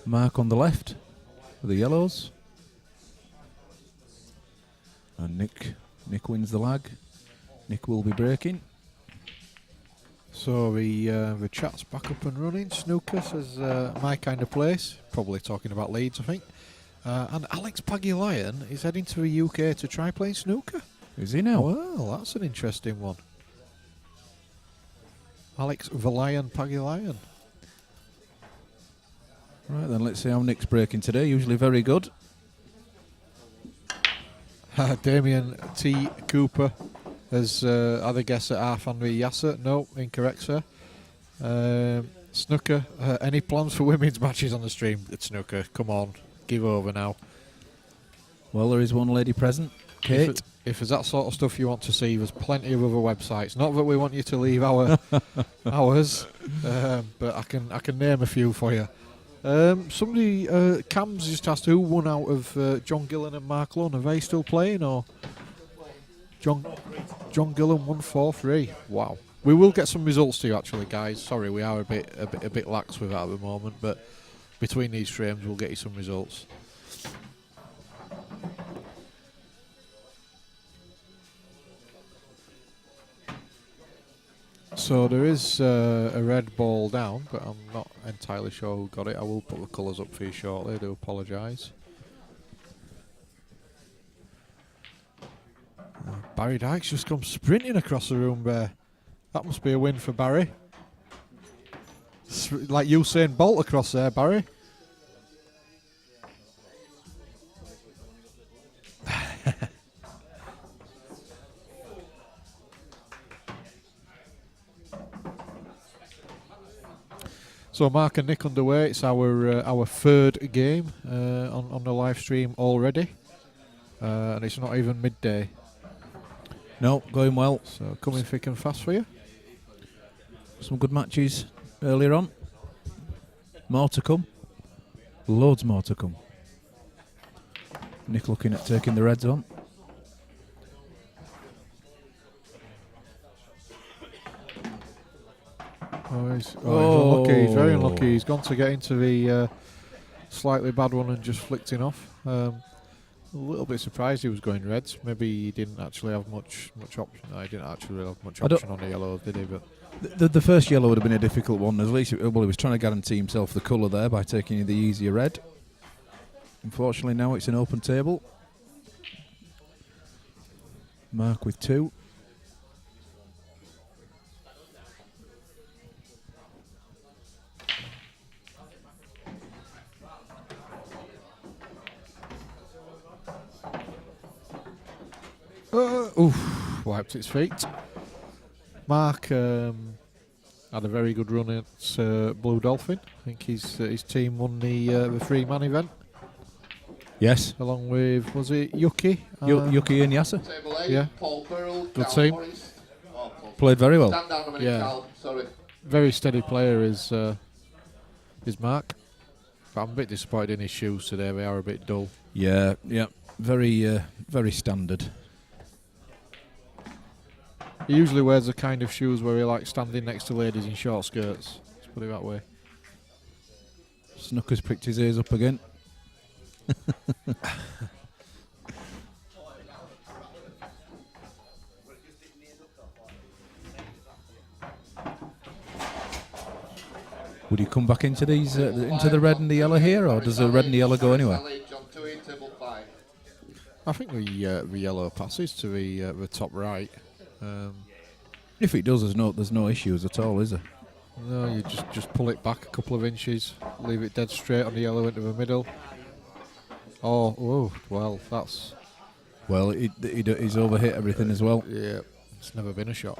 Marc on the left for the yellows. And Nick wins the lag. Nick will be breaking. So the chat's back up and running. Snooker says my kind of place. Probably talking about Leeds, I think. And Alex Pagulayan is heading to the UK to try playing snooker. Is he now? Well, that's an interesting one. Alex Valayan Pagulayan. Right then, let's see how Nick's breaking today. Usually very good. Damien T. Cooper as other guess at half and the Yasser. No, incorrect, sir. Snooker, any plans for women's matches on the stream? It's snooker, come on, give over now. Well, there is one lady present, Kate. If there's that sort of stuff you want to see, there's plenty of other websites. Not that we want you to leave ours, but I can name a few for you. Somebody, Cam's just asked who won out of John Gillen and Mark Lunn. Are they still playing, or John Gillen won 4-3? Wow. We will get some results to you, actually, guys. Sorry, we are a bit lax with that at the moment, but between these frames, we'll get you some results. So there is a red ball down, but I'm not entirely sure who got it. I will put the colours up for you shortly. I do apologise. Barry Dykes just come sprinting across the room there. That must be a win for Barry. Like Usain Bolt across there, Barry. So Mark and Nick underway. It's our third game on the live stream already, and it's not even midday. No, going well. So coming thick and fast for you. Some good matches earlier on. More to come. Loads more to come. Nick looking at taking the reds on. He's unlucky. He's very unlucky. He's gone to get into the slightly bad one and just flicked it off. A little bit surprised he was going reds. Maybe he didn't actually have much option. No, he didn't actually have much option on the yellow, did he? But the first yellow would have been a difficult one. At least, he was trying to guarantee himself the colour there by taking the easier red. Unfortunately, now it's an open table. Mark with 2. Wiped its feet. Mark had a very good run at Blue Dolphin. I think his team won the 3-man event. Yes. Along with, was it Yuki? Yuki and Yasser. Yeah. Good team. Played very well. Yeah. Very steady player is Mark. But I'm a bit disappointed in his shoes today. They are a bit dull. Yeah. Very standard. He usually wears the kind of shoes where he likes standing next to ladies in short skirts. Let's put it that way. Snooker's pricked his ears up again. Would he come back into these into the red and the yellow here, or does the red and the yellow go anywhere? I think the yellow passes to the top right. If it does, there's no issues at all, is there? No, you just pull it back a couple of inches, leave it dead straight on the yellow into the middle. Oh, well, that's... Well, he's overhit everything as well. Yeah, it's never been a shot.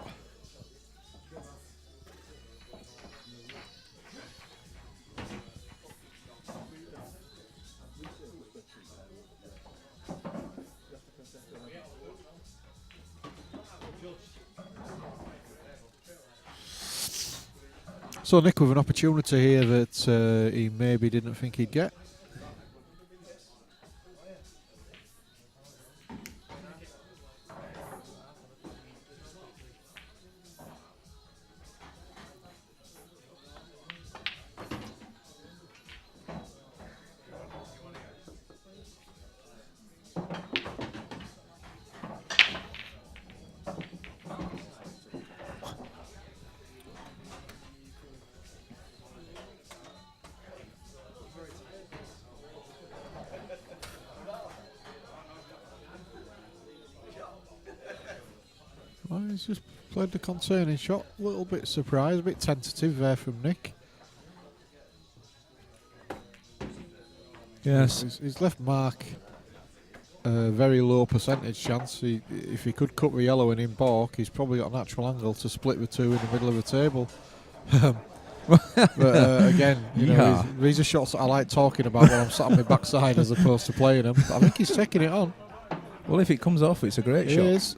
So Nick with an opportunity here that he maybe didn't think he'd get. he's just played the concerning shot. A little bit surprised, a bit tentative there from Nick. Yes. He's left Marc a very low percentage chance. If he could cut the yellow and in balk, he's probably got a natural angle to split the two in the middle of the table. But again, these are shots that I like talking about when I'm sat on my backside as opposed to playing them. But I think he's taking it on. Well, if it comes off, it's a great shot. It is.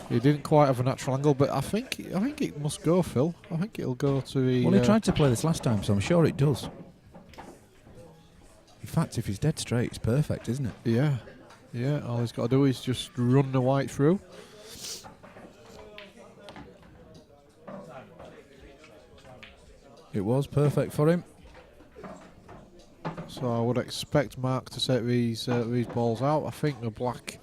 He didn't quite have a natural angle, but I think it must go, Phil. I think it'll go to the... Well, he tried to play this last time, so I'm sure it does. In fact, if he's dead straight, it's perfect, isn't it? Yeah. Yeah, all he's got to do is just run the white through. It was perfect for him. So I would expect Marc to take these balls out. I think the black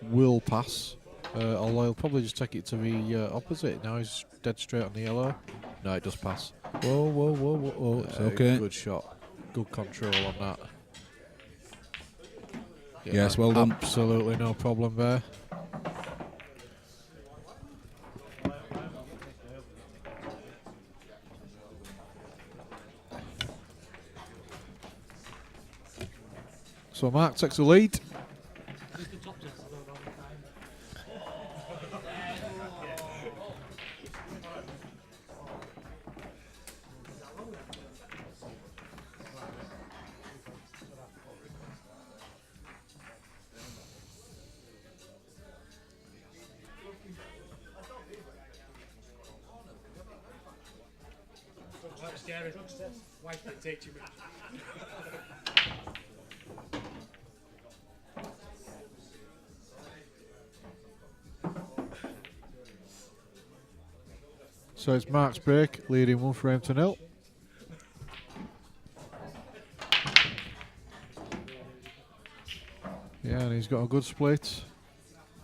will pass, although he'll probably just take it to the opposite. Now he's dead straight on the yellow. No, it does pass. Whoa. It's okay. Good shot. Good control on that. Yeah, yes, well done. Absolutely no problem there. So Marc takes the lead. So it's Marc's break, leading 1-0. Yeah, and he's got a good split,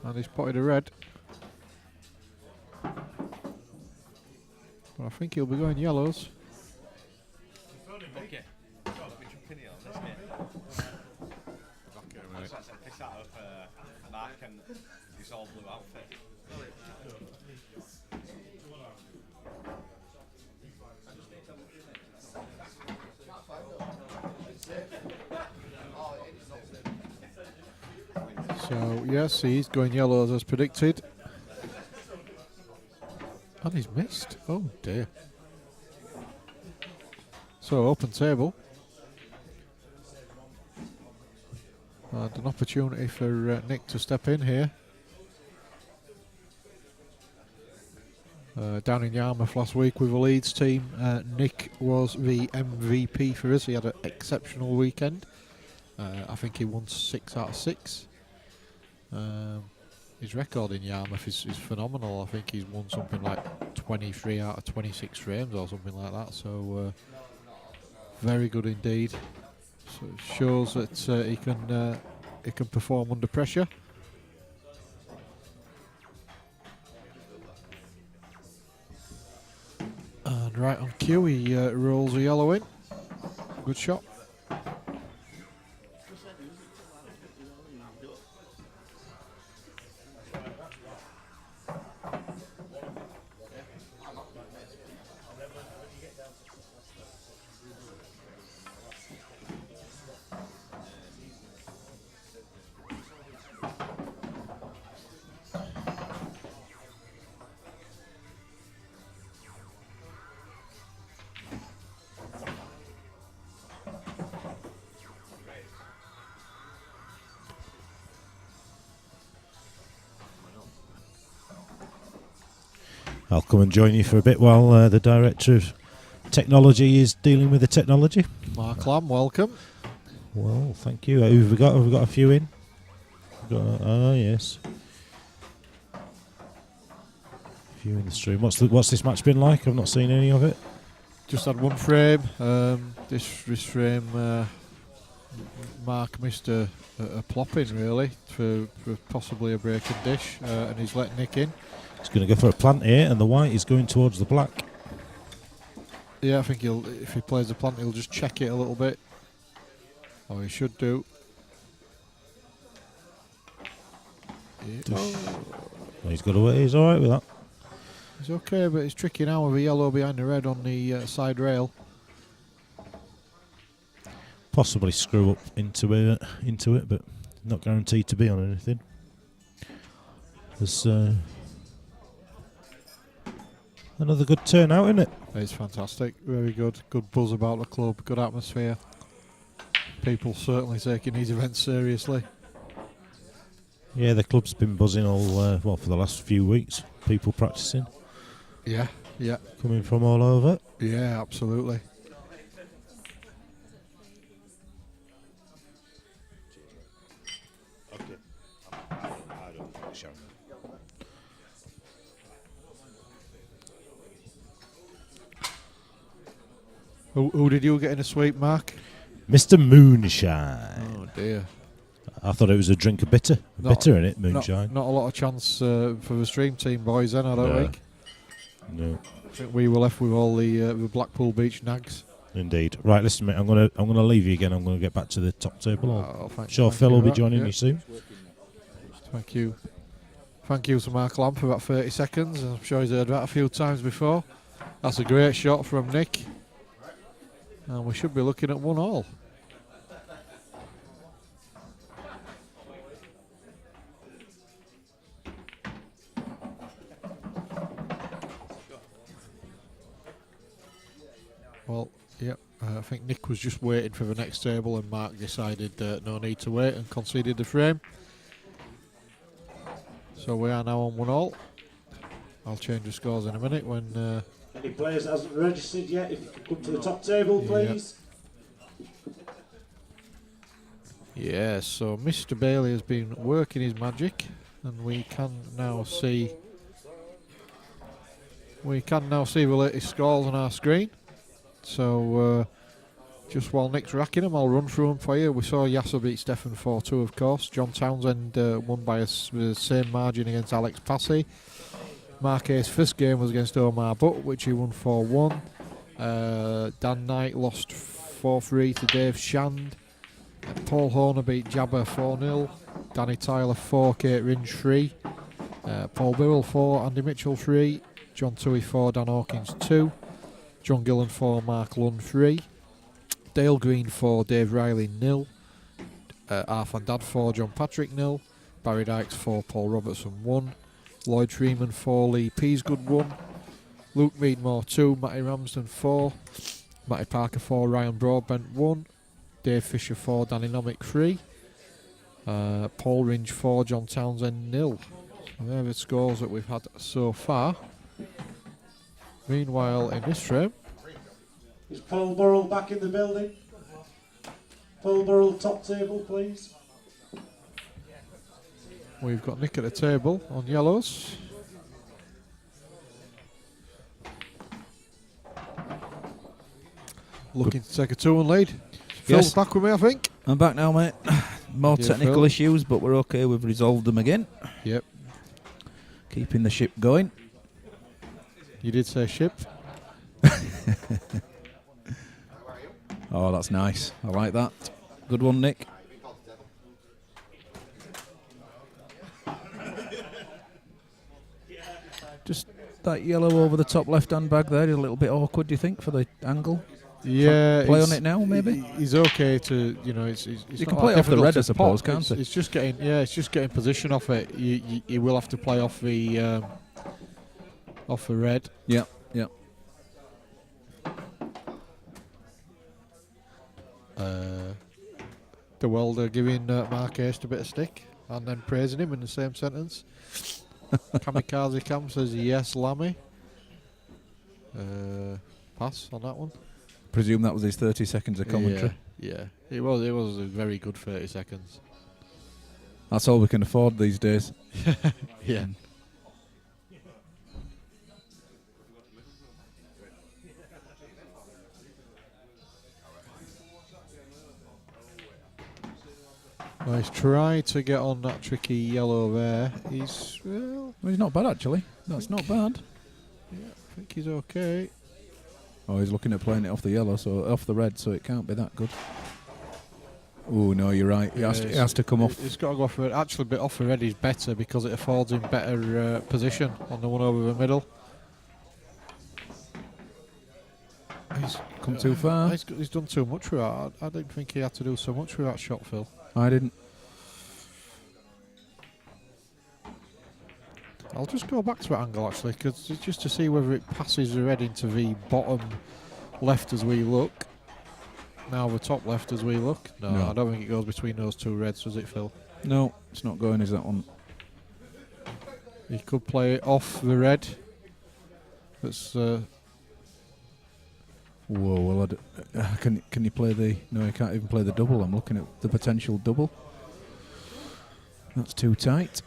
and he's potted a red. But I think he'll be going yellows. Okay. Piss out of Marc and his all blue outfit. So yes, he's going yellows as predicted. And he's missed. Oh dear. So open table. And an opportunity for Nick to step in here. Down in Yarmouth last week with the Leeds team, Nick was the MVP for us. He had an exceptional weekend. I think he won 6 out of 6. His record in Yarmouth is phenomenal. I think he's won something like 23 out of 26 frames or something like that. So very good indeed. So it shows that he can perform under pressure. And right on cue, he rolls a yellow in. Good shot. I'll come and join you for a bit while the Director of Technology is dealing with the technology. Marc Lamb, welcome. Well, thank you. Who have we got? Have we got a few in? Yes. A few in the stream. What's this match been like? I've not seen any of it. Just had one frame. This frame, Marc missed a plop-in really for possibly a breaking dish, and he's let Nick in. He's going to go for a plant here, and the white is going towards the black. Yeah, I think if he plays the plant, he'll just check it a little bit. Or he should do. Yeah. He's got away. He's all right with that. It's okay, but it's tricky now with a yellow behind the red on the side rail. Possibly screw up into it, but not guaranteed to be on anything. There's another good turnout, isn't it? It's fantastic. Very good. Good buzz about the club. Good atmosphere. People certainly taking these events seriously. Yeah, the club's been buzzing all for the last few weeks. People practicing, Yeah, yeah, coming from all over. yeah, absolutely. Who did you get in a sweep, Mark? Mr. Moonshine. Oh dear. I thought it was a drink of bitter in it, moonshine. Not a lot of chance for the stream team boys then, I don't think. No, I think we were left with all the Blackpool Beach nags. indeed. Right, listen, mate. I'm gonna leave you again. I'm gonna get back to the top table. Sure, Phil will be joining me soon. Thank you. Thank you to Mark Lamb for about 30 seconds. I'm sure he's heard that a few times before. That's a great shot from Nick. And we should be looking at 1-1. Well, yep. I think Nick was just waiting for the next table, and Mark decided no need to wait and conceded the frame. So we are now on 1-1. I'll change the scores in a minute when. Any players that hasn't registered yet, if you could come to the top table, please. Yeah, so Mr. Bailey has been working his magic, and we can now see the latest scores on our screen. So just while Nick's racking them, I'll run through them for you. We saw Yasser beat Stefan 4-2, of course. John Townsend won by the same margin against Alex Passy. Marc Haste's first game was against Omar Butt, which he won 4-1. Dan Knight lost 4-3 to Dave Shand. Paul Horner beat Jabba 4-0. Danny Tyler 4, Kate Ringe 3. Paul Birrell 4, Andy Mitchell 3. John Toohey 4, Dan Hawkins 2. John Gillen 4, Mark Lund 3. Dale Green 4, Dave Riley 0. Arf and Dad 4, John Patrick 0. Barry Dykes 4, Paul Robertson 1. Lloyd Freeman 4, Lee Peasgood 1. Luke Meadmore 2, Matty Ramsden 4. Matty Parker 4, Ryan Broadbent 1. Dave Fisher 4, Danny Nomic 3. Paul Ringe 4, John Townsend 0. So they're the scores that we've had so far. Meanwhile, in this frame, Is Paul Burrell back in the building? Paul Burrell, top table, please. we've got Nick at the table on yellows. Looking to take a 2-1 lead. Phil's Yes. back with me, I think. I'm back now, mate. More Yeah, technical Phil. issues, but we're okay. We've resolved them again. Yep. Keeping the ship going. You did say ship. Oh, that's nice. I like that. Good one, Nick. Just that yellow over the top left-hand bag there is a little bit awkward, do you think, for the angle? Yeah. Play it's- on it now, maybe? He's okay to, it's You not can that play it off the difficult red, to I suppose, pop. can't it? It's just getting position off it. You will have to play off the red. Yeah, yeah. The welder giving Marc Haste a bit of stick and then praising him in the same sentence. Kamikaze Cam says yes, Lammy. Pass on that one. Presume that was his 30 seconds of commentary. Yeah. It was a very good 30 seconds. That's all we can afford these days. Yeah. Well, he's tried to get on that tricky yellow there. He's Well, he's not bad, actually. That's not bad. I think he's okay. Oh, he's looking at playing it off the yellow, so off the red, so it can't be that good. Oh no, you're right. He has to come off. It's got to go for it. Actually, a bit off the red is better because it affords him better position on the one over the middle. He's come too far. He's done too much with that. I didn't think he had to do so much with that shot, Phil. I didn't. I'll just go back to that angle actually, because just to see whether it passes the red into the bottom left as we look. Now the top left as we look. No, I don't think it goes between those two reds, does it, Phil? No, it's not going. Is that one? He could play it off the red. That's. Whoa! Well, can you play the? No, you can't even play the double. I'm looking at the potential double. That's too tight.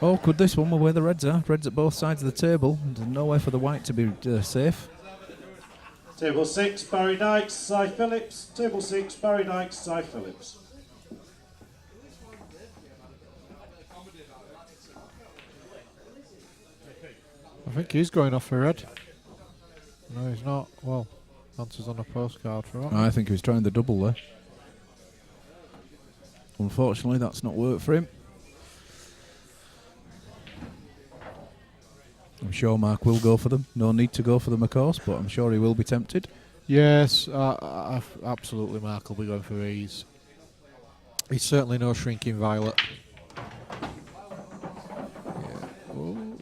Oh, could this one, where the reds are? Reds at both sides of the table. There's nowhere for the white to be safe. Table 6, Barry Dykes, Cy Phillips. Table 6, Barry Dykes, Cy Phillips. I think he's going off the red. No, he's not. Well, answer's on a postcard for that. I think he was trying the double there. Unfortunately, that's not worked for him. I'm sure Marc will go for them. No need to go for them, of course, but I'm sure he will be tempted. Yes, absolutely. Marc will be going for these. He's certainly no shrinking violet. Yeah.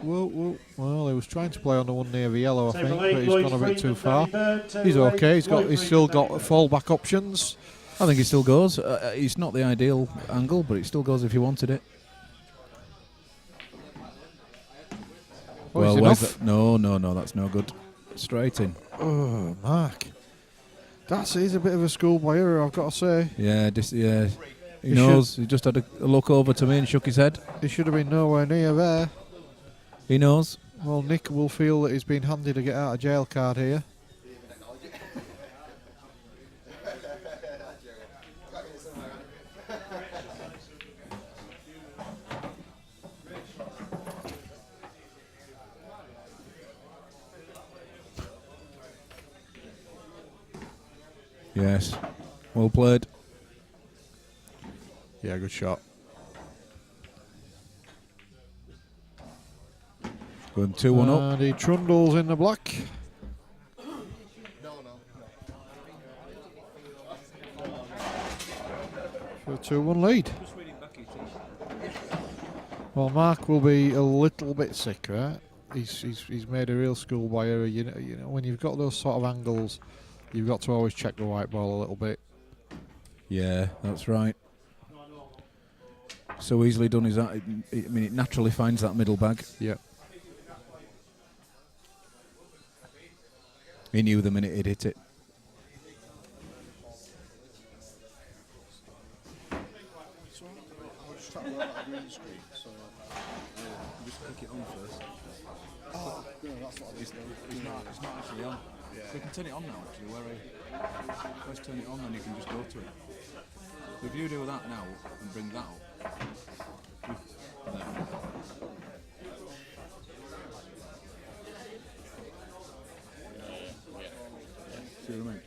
Whoa. Well, he was trying to play on the one near the yellow, I think, but he's gone a bit too far. He's okay. He's still got fallback options. I think he still goes. It's not the ideal angle, but it still goes if you wanted it. Oh, well, where's that? No, that's no good. Straight in. Oh, Marc. He's a bit of a schoolboy error, I've got to say. Yeah, he knows. He just had a look over to me and shook his head. He should have been nowhere near there. He knows. Well, Nick will feel that he's been handed a get out of jail card here. Yes. Well played. Yeah, good shot. Going 2-1 up. And he trundles in the black. For a 2-1 lead. Well, Marc will be a little bit sick, right? He's made a real schoolboy error. You know, when you've got those sort of angles, you've got to always check the white ball a little bit. Yeah, that's right. So easily done is that. It naturally finds that middle bag. Yeah. He knew the minute he'd hit it. Just click it on first. Oh, no, that's what it's not actually on. Yeah. So you can turn it on now, actually, first turn it on, then you can just go to it. So if you do that now and bring that up, there. See what I mean?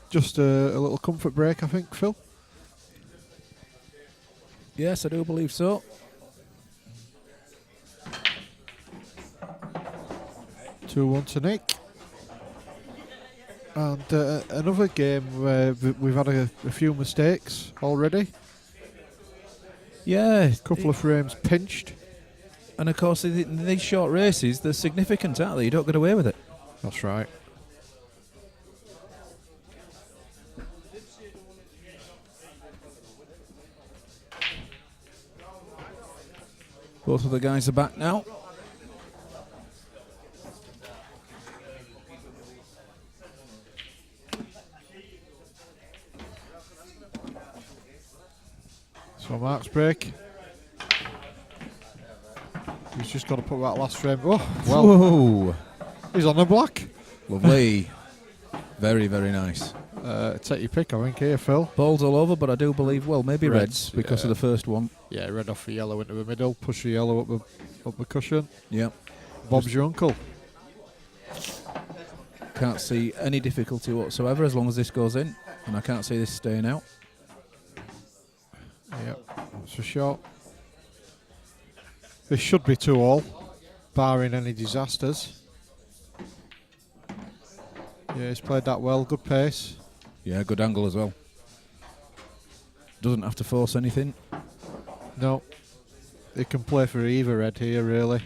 Just a little comfort break, I think, Phil. Yes, I do believe so. 2-1 to Nick. And another game where we've had a few mistakes already. Yeah. A couple of frames pinched. And of course, in these short races, they're significant, aren't they? You don't get away with it. That's right. Both of the guys are back now. So Marc's break. He's just got to put that last frame. Oh, well. Whoa. He's on the black. Lovely. Very, very nice. Take your pick, I think, here, Phil. Balls all over, but I do believe, well, maybe Reds, reds because of the first one. Yeah, red off the yellow into the middle, push the yellow up the cushion. Yeah. Bob's your uncle. Can't see any difficulty whatsoever as long as this goes in, and I can't see this staying out. Yep, that's for sure. This should be 2-all, barring any disasters. Yeah, he's played that well, good pace. Yeah, good angle as well. Doesn't have to force anything. No, he can play for either red here, really.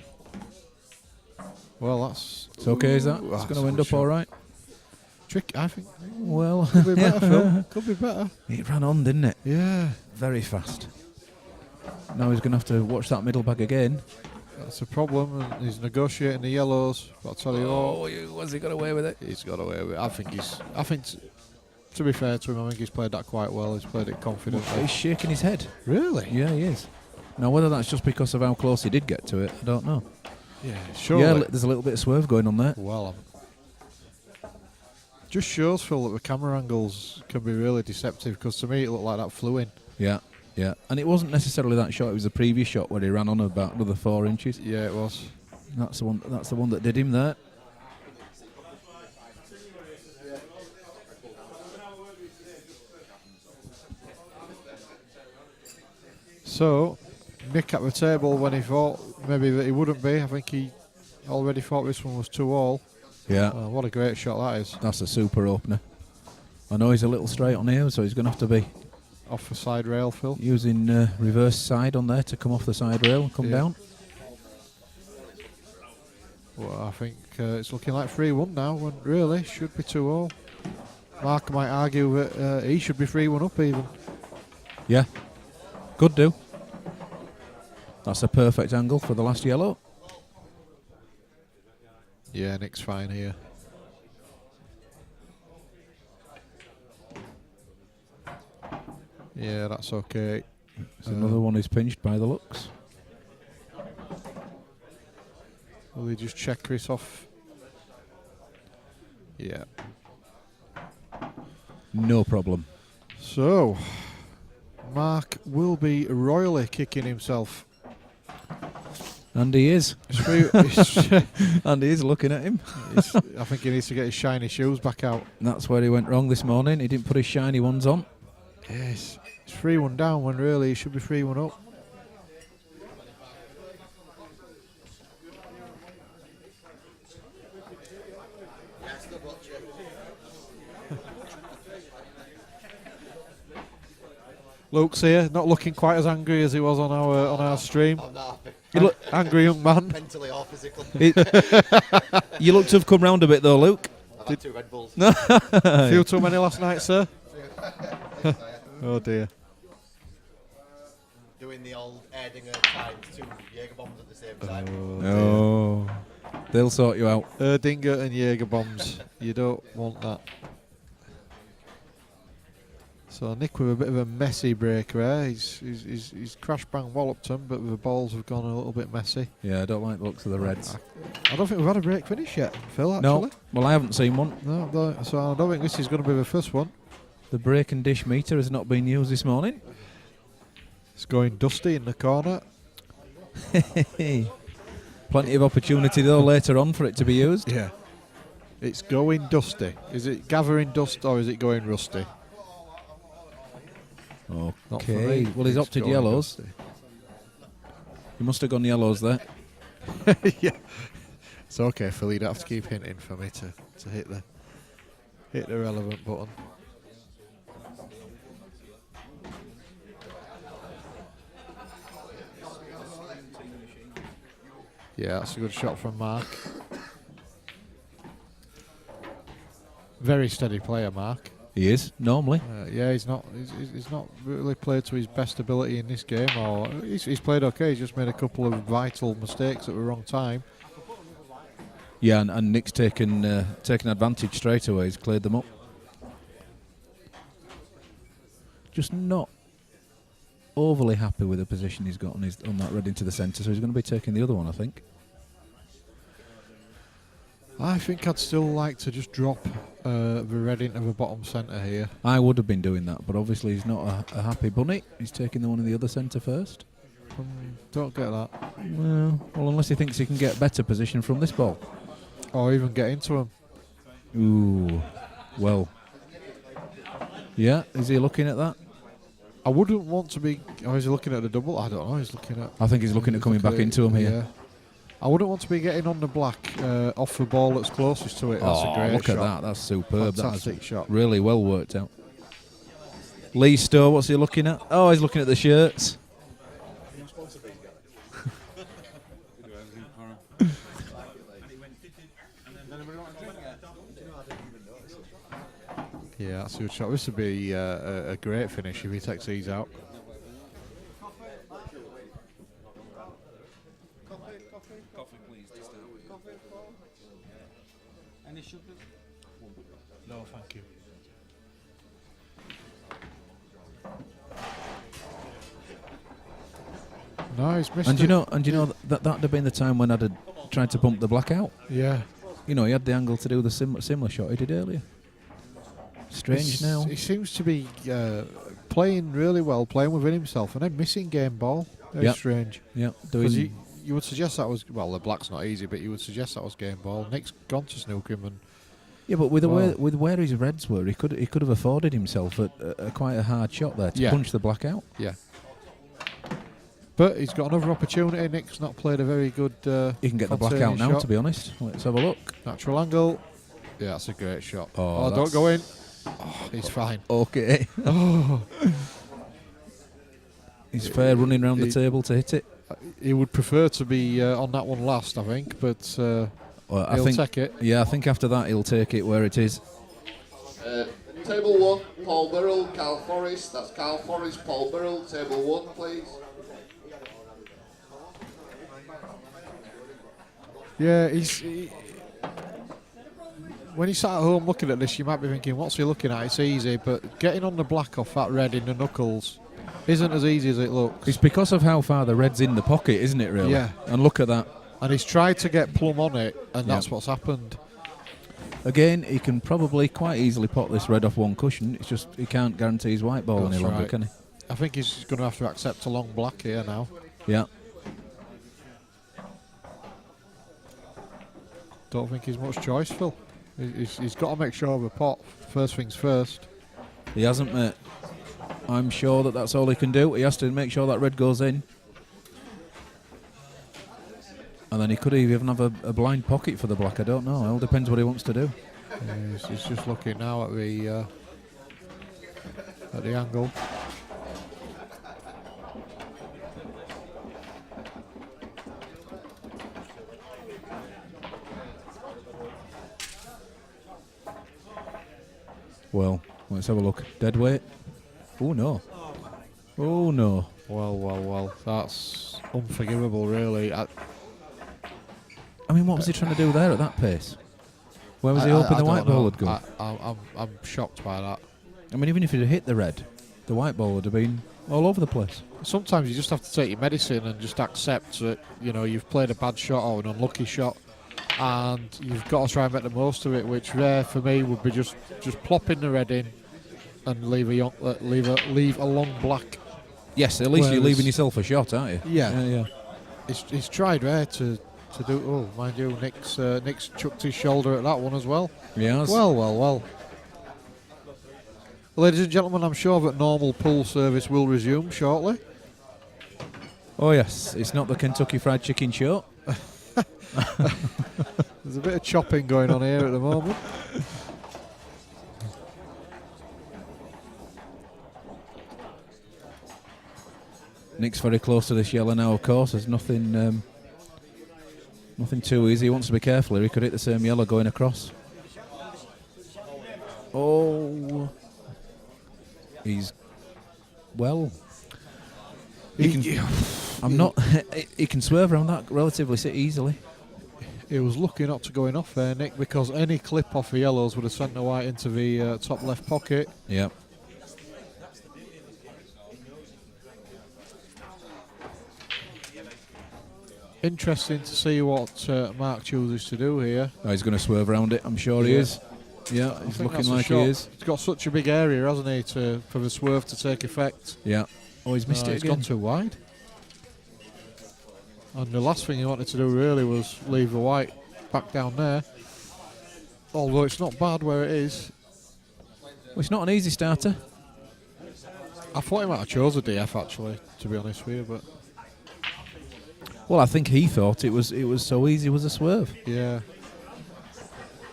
Well, that's... It's okay, is that? It's going to end up all right. Trick, I think. Well, Could be better, Phil. Could be better. it ran on, didn't it? Yeah, Very fast. Now he's going to have to watch that middle bag again. that's a problem. And he's negotiating the yellows. But I'll tell you what, Has he got away with it? he's got away with it. I think, to be fair to him, I think he's played that quite well. He's played it confidently. He's shaking his head. Really? Yeah, he is. Now, whether that's just because of how close he did get to it, I don't know. Yeah, sure. Yeah, there's a little bit of swerve going on there. Well, just shows, Phil, that the camera angles can be really deceptive, because to me it looked like that flew in. Yeah, yeah. And it wasn't necessarily that shot, it was the previous shot where he ran on about another 4 inches. Yeah, it was. That's the one that did him there. So, Nick at the table when he thought maybe that he wouldn't be. I think he already thought this one was 2-all. Yeah. What a great shot that is. That's a super opener. I know he's a little straight on here, so he's going to have to be Off the side rail, Phil. using reverse side on there to come off the side rail and come down. Well, I think it's looking like 3-1 now, when really should be 2-all. Marc might argue that he should be 3-1 up even. Yeah. Could do. That's a perfect angle for the last yellow. Yeah, Nick's fine here. Yeah, that's okay. There's another one he's pinched by the looks. Will he just check this off? Yeah. No problem. So, Marc will be royally kicking himself. And he is. It's And he is looking at him. I think he needs to get his shiny shoes back out. That's where he went wrong this morning. He didn't put his shiny ones on. Yes, it's 3-1 down when really he should be 3-1 up. Luke's here, not looking quite as angry as he was on our stream. I'm not happy. You look, Angry young man. Mentally or physically. you look to have come round a bit though, Luke. I've had 2 Red Bulls. A few too many last night, sir. Oh dear. Doing the old Erdinger times 2 Jaeger bombs at the same time. Oh, they'll sort you out. Erdinger and Jaeger bombs. You don't want that. So Nick with a bit of a messy breaker there. He's crash bang walloped him, but the balls have gone a little bit messy. Yeah, I don't like the looks of the Reds. I don't think we've had a break finish yet, Phil, actually. No, well I haven't seen one. No, so I don't think this is going to be the first one. The break and dish meter has not been used this morning. It's going dusty in the corner. Plenty of opportunity though later on for it to be used. Yeah. It's going dusty. Is it gathering dust or is it going rusty? Not for Okay, me. well he's It's opted going yellows. dusty. He must have gone yellows there. Yeah. It's okay, Phil. You don't have to keep hinting for me to hit the relevant button. Yeah, that's a good shot from Marc. Very steady player, Marc. He is, normally. Yeah, he's not really played to his best ability in this game, or he's played okay. He's just made a couple of vital mistakes at the wrong time. Yeah, and Nick's taken advantage straight away. He's cleared them up. Just not overly happy with the position he's got on that red into the centre, so he's going to be taking the other one, I think. I think I'd still like to just drop the red into the bottom centre here. I would have been doing that, but obviously he's not a happy bunny. He's taking the one in the other centre first. Don't get that. Well, unless he thinks he can get better position from this ball. Or even get into him. Ooh, well. Yeah, is he looking at that? I wouldn't want to be... Or is he looking at the double? I don't know. He's looking at... I think he's looking at coming back into him here. Yeah. I wouldn't want to be getting on the black off the ball that's closest to it. That's a great look shot. at that. That's superb. Fantastic That's shot. really well worked out. Lee Stowe, what's he looking at? Oh, he's looking at the shirts. Yeah, that's a good shot. This would be a great finish if he takes these out. Coffee, please, to start with. Any sugars? No, thank you. No, he's missed And it. you know that'd have been the time when I'd have tried to bump the black out. Yeah. You know, he had the angle to do the similar shot he did earlier. Strange now. He seems to be playing really well, playing within himself, and then missing game ball. Very strange. Yeah, Because doing. you would suggest that was, well, the black's not easy, but you would suggest that was game ball. Nick's gone to snook him, and Yeah, but with the way with where his reds were, he could have afforded himself a quite a hard shot there to punch the black out. yeah. But he's got another opportunity. Nick's not played a very good. He can get the black out now, to be honest. Let's have a look. Natural angle. Yeah, that's a great shot. Oh, don't go in. He's fine. Okay. He's fair running around the table to hit it. He would prefer to be on that one last, I think, but I he'll think, take it. Yeah, I think after that he'll take it where it is. Table 1, Paul Burrell, Carl Forrest. That's Carl Forrest, Paul Burrell. Table 1, please. Yeah, when he's sat at home looking at this, you might be thinking, what's he looking at? It's easy, but getting on the black off that red in the knuckles isn't as easy as it looks. It's because of how far the red's in the pocket, isn't it, really? Yeah. And look at that. And he's tried to get plumb on it, and that's what's happened. Again, he can probably quite easily pot this red off one cushion. It's just he can't guarantee his white ball That's any longer, right. can he? I think he's going to have to accept a long black here now. Yeah. Don't think he's much choice, Phil. He's got to make sure of a pot. First things first. He hasn't, mate. I'm sure that's all he can do. He has to make sure that red goes in. And then he could even have a blind pocket for the black. I don't know. It all depends what he wants to do. Yeah, he's just looking now at the angle. Well, let's have a look. Dead weight. Oh no. Oh no. Well. That's unforgivable, really. I mean, what was he trying to do there at that pace? Where was he hoping the white ball would go? I'm shocked by that. I mean, even if he'd have hit the red, the white ball would have been all over the place. Sometimes you just have to take your medicine and just accept that, you know, you've played a bad shot or an unlucky shot, and you've got to try and make the most of it, which there for me would be just plopping the red in and leave a long black. Yes, at least you're leaving yourself a shot, aren't you? Yeah. He's tried there to do. Oh, mind you, Nick's chucked his shoulder at that one as well. Yes. Well. Ladies and gentlemen, I'm sure that normal pool service will resume shortly. Oh yes, it's not the Kentucky Fried Chicken show. There's a bit of chopping going on here at the moment. Nick's very close to this yellow now, of course. There's nothing too easy. He wants to be careful here. He could hit the same yellow going across. Oh. He's... Well... He can swerve around that relatively easily. He was lucky not to go in off there, Nick, because any clip off the yellows would have sent the white into the top left pocket. Yep. Interesting to see what Marc chooses to do here. Oh, he's going to swerve around it, I'm sure he Yeah. is. Yeah, I he's think looking that's a like he shot. is. He's got such a big area, hasn't he, for the swerve to take effect. Yeah. Oh, he's missed it He's again. gone too wide. And the last thing he wanted to do really was leave the white back down there. Although it's not bad where it is. Well, it's not an easy starter. I thought he might have chose a DF actually, to be honest with you, but Well, I think he thought it was so easy was a swerve. yeah.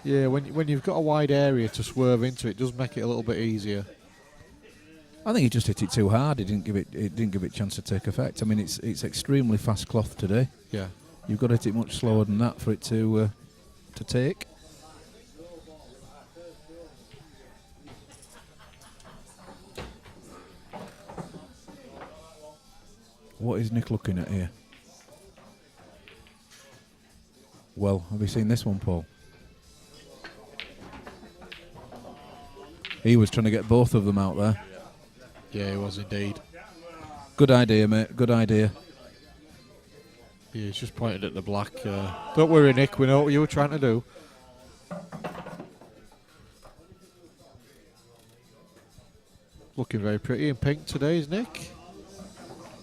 Yeah, when you've got a wide area to swerve into, it does make it a little bit easier. I think he just hit it too hard. It didn't give it a chance to take effect. I mean, it's extremely fast cloth today. Yeah. You've got to hit it much slower than that for it to take. What is Nick looking at here? Well, have you seen this one, Paul? He was trying to get both of them out there. Yeah, he was indeed. Good idea, mate. Good idea. Yeah, he's just pointed at the black. Don't worry, Nick. We know what you were trying to do. Looking very pretty in pink today, is Nick?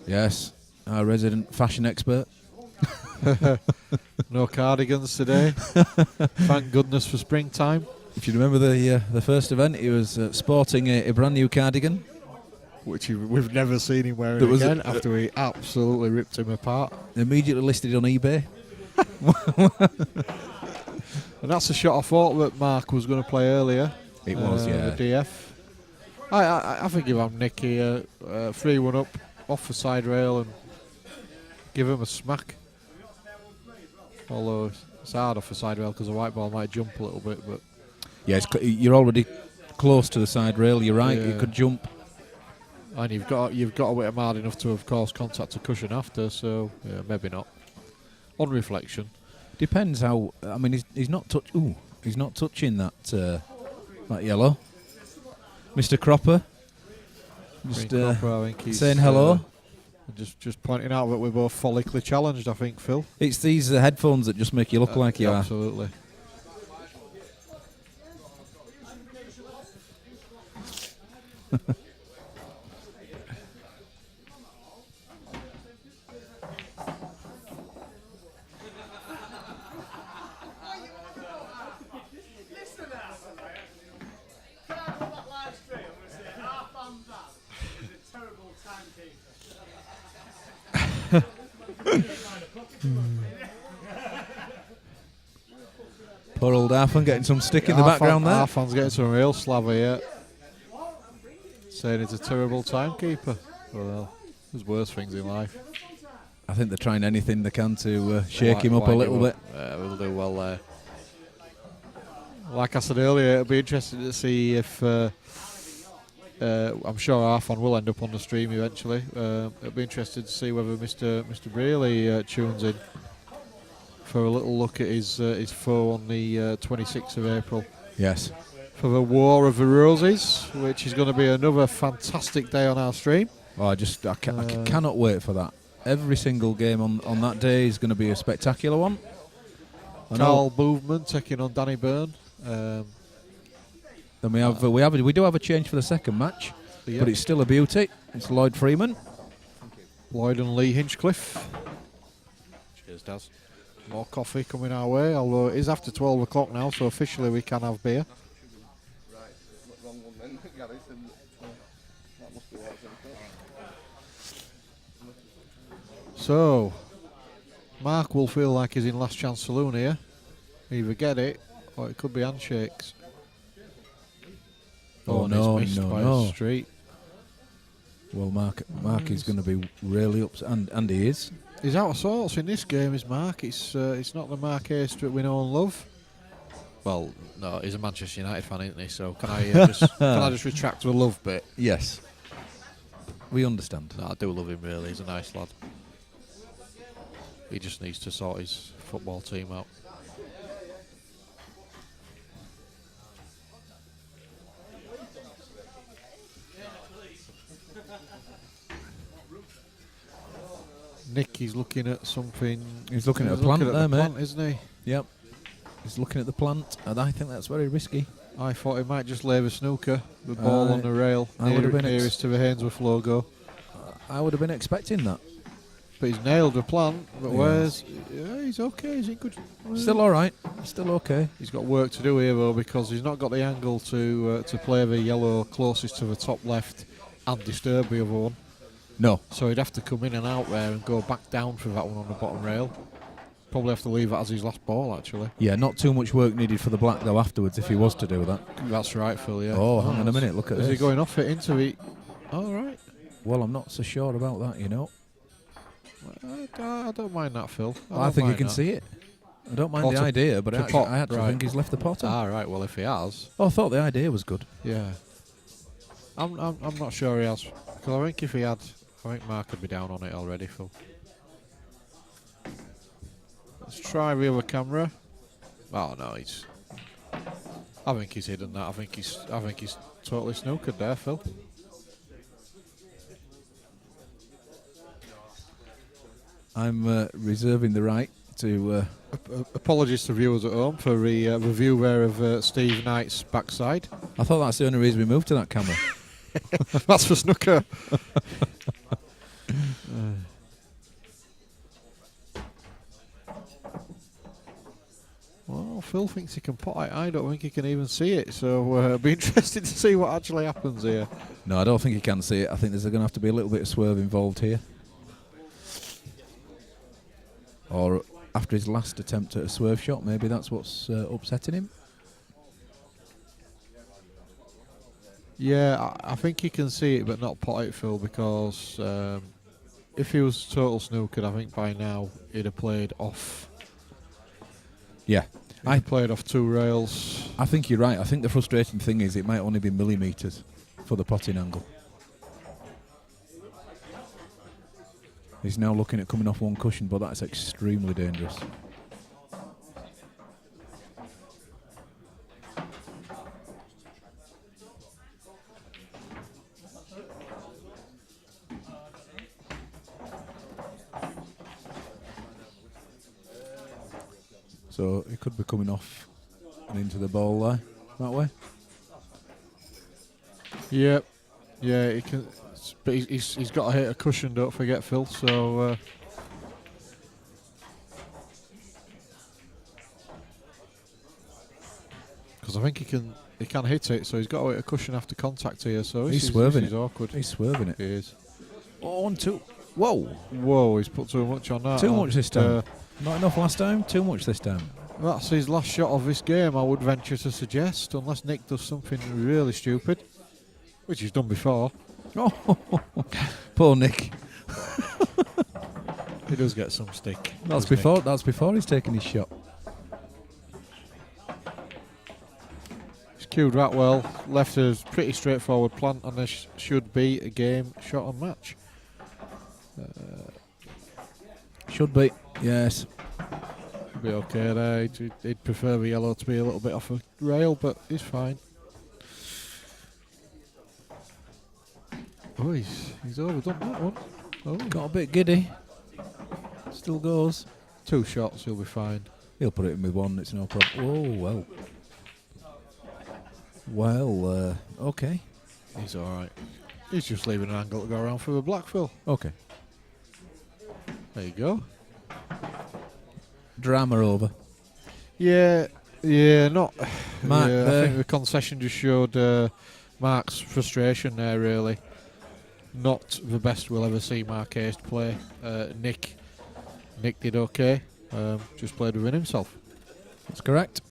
Yes, our resident fashion expert. No cardigans today. Thank goodness for springtime. If you remember the first event, he was sporting a brand new cardigan. Which we've never seen him wearing That was again a- after we absolutely ripped him apart. Immediately listed on eBay. And that's a shot I thought that Marc was going to play earlier. It was, yeah. The DF. I think give him Nick here 3-1 up off the side rail and give him a smack. Although it's hard off the side rail because the white ball might jump a little bit, but Yeah, you're already close to the side rail. You're right. Yeah. It could jump. and you've got to hit him hard enough to, of course, contact the cushion after. So yeah, maybe not. On reflection, Depends how. I mean, he's not touch. Ooh, he's not touching that yellow. Mr. Cropper. Just Green Cropper, I think he's saying hello. Just pointing out that we're both follically challenged. I think, Phil. It's these headphones that just make you look like you are. Absolutely. Poor old Arfan getting some stick in the background there. Arfan's getting some real slaver here. Saying he's a terrible timekeeper. Well, there's worse things in life. I think they're trying anything they can to shake him up a little bit. We'll do well there. Like I said earlier, it'll be interesting to see if I'm sure Arfan will end up on the stream eventually. It'll be interesting to see whether Mr. Braley tunes in for a little look at his foe on the 26th of April. Yes. For the War of the Roses, which is going to be another fantastic day on our stream. Oh, I cannot wait for that. Every single game on that day is going to be a spectacular one. Carl Boovman taking on Danny Byrne. Then we do have a change for the second match, Yeah. but it's still a beauty. It's Lloyd Freeman. Lloyd and Lee Hinchcliffe. Cheers, Daz. More coffee coming our way, although it is after 12 o'clock now, so officially we can have beer. Wrong one then, Gary. That must be what it's in. So, Marc will feel like he's in last chance saloon here. Either get it, or it could be handshakes. Oh, and no, he's missed no, by no. a street. Well, Marc is going to be really upset, and he is. He's out of sorts in this game, is Marc. It's not the Marc Haste that we know and love. Well, no, he's a Manchester United fan, isn't he? So can I just retract the love bit? Yes. We understand. No, I do love him really. He's a nice lad. He just needs to sort his football team out. Nick is looking at something. He's looking at a plant there, mate. Plant, isn't he? Yep. He's looking at the plant, and I think that's very risky. I thought he might just lay the snooker, the ball on the rail, I would have been nearest to the Hainsworth logo. I would have been expecting that. But he's nailed the plant. But He where's... Yeah, he's okay. He's in good... Still all right. Still okay. He's got work to do here, though, because he's not got the angle to play the yellow closest to the top left and disturb the other one. No. So he'd have to come in and out there and go back down for that one on the bottom rail. Probably have to leave that as his last ball, actually. Yeah, not too much work needed for the black, though, afterwards, if he was to do that. That's right, Phil, yeah. Oh, hang on a minute. Look at this. Is he going off it into the... All right. Well, I'm not so sure about that, you know. I don't mind that, Phil. I think he can see it. I don't mind the idea, but I actually think he's left the pot on. Ah, right. Well, if he has... Oh, I thought the idea was good. Yeah. I'm not sure he has. Because I think if he had... I think Marc would be down on it already, Phil. Let's try the other camera. Oh, no, he's... I think he's hidden that. I think he's totally snookered there, Phil. I'm reserving the right to... Apologies to viewers at home for the view there of Steve Knight's backside. I thought that's the only reason we moved to that camera. That's for snooker. Well, Phil thinks he can pot it. I don't think he can even see it. So it'll be interesting to see what actually happens here. No, I don't think he can see it. I think there's going to have to be a little bit of swerve involved here. Or after his last attempt at a swerve shot, maybe that's what's upsetting him. Yeah, I think he can see it, but not pot it, Phil, because if he was total snookered, I think by now he'd have played off. Yeah. I played off two rails. I think you're right. I think the frustrating thing is it might only be millimetres for the potting angle. He's now looking at coming off one cushion, but that's extremely dangerous. So he could be coming off and into the ball there, that way. Yep. Yeah, he can. But he's got to hit a cushion, don't forget, Phil. So because I think he can hit it, so he's got to hit a cushion after contact here. So he's swerving it. Awkward. He's swerving it. He is. Oh, 1, 2. Whoa! Whoa! He's put too much on that. Too much this time. Not enough last time. Too much this time. That's his last shot of this game, I would venture to suggest, unless Nick does something really stupid, which he's done before. Oh, poor Nick. He does get some stick. That's before he's taken his shot. He's cued that well. Left a pretty straightforward plant, and this should be a game shot and match. Should be, yes. Be okay there. He'd prefer the yellow to be a little bit off a rail, but he's fine. Oh, he's overdone that one. Oh. Got a bit giddy. Still goes. 2 shots, he'll be fine. He'll put it in with 1, it's no problem. Oh, well. Well, okay. He's alright. He's just leaving an angle to go around for the black, Phil. Okay. There you go. Drama over. Yeah, not... Marc, I think the concession just showed Marc's frustration there, really. Not the best we'll ever see Marc Haste play. Nick did okay. Just played within himself. That's correct.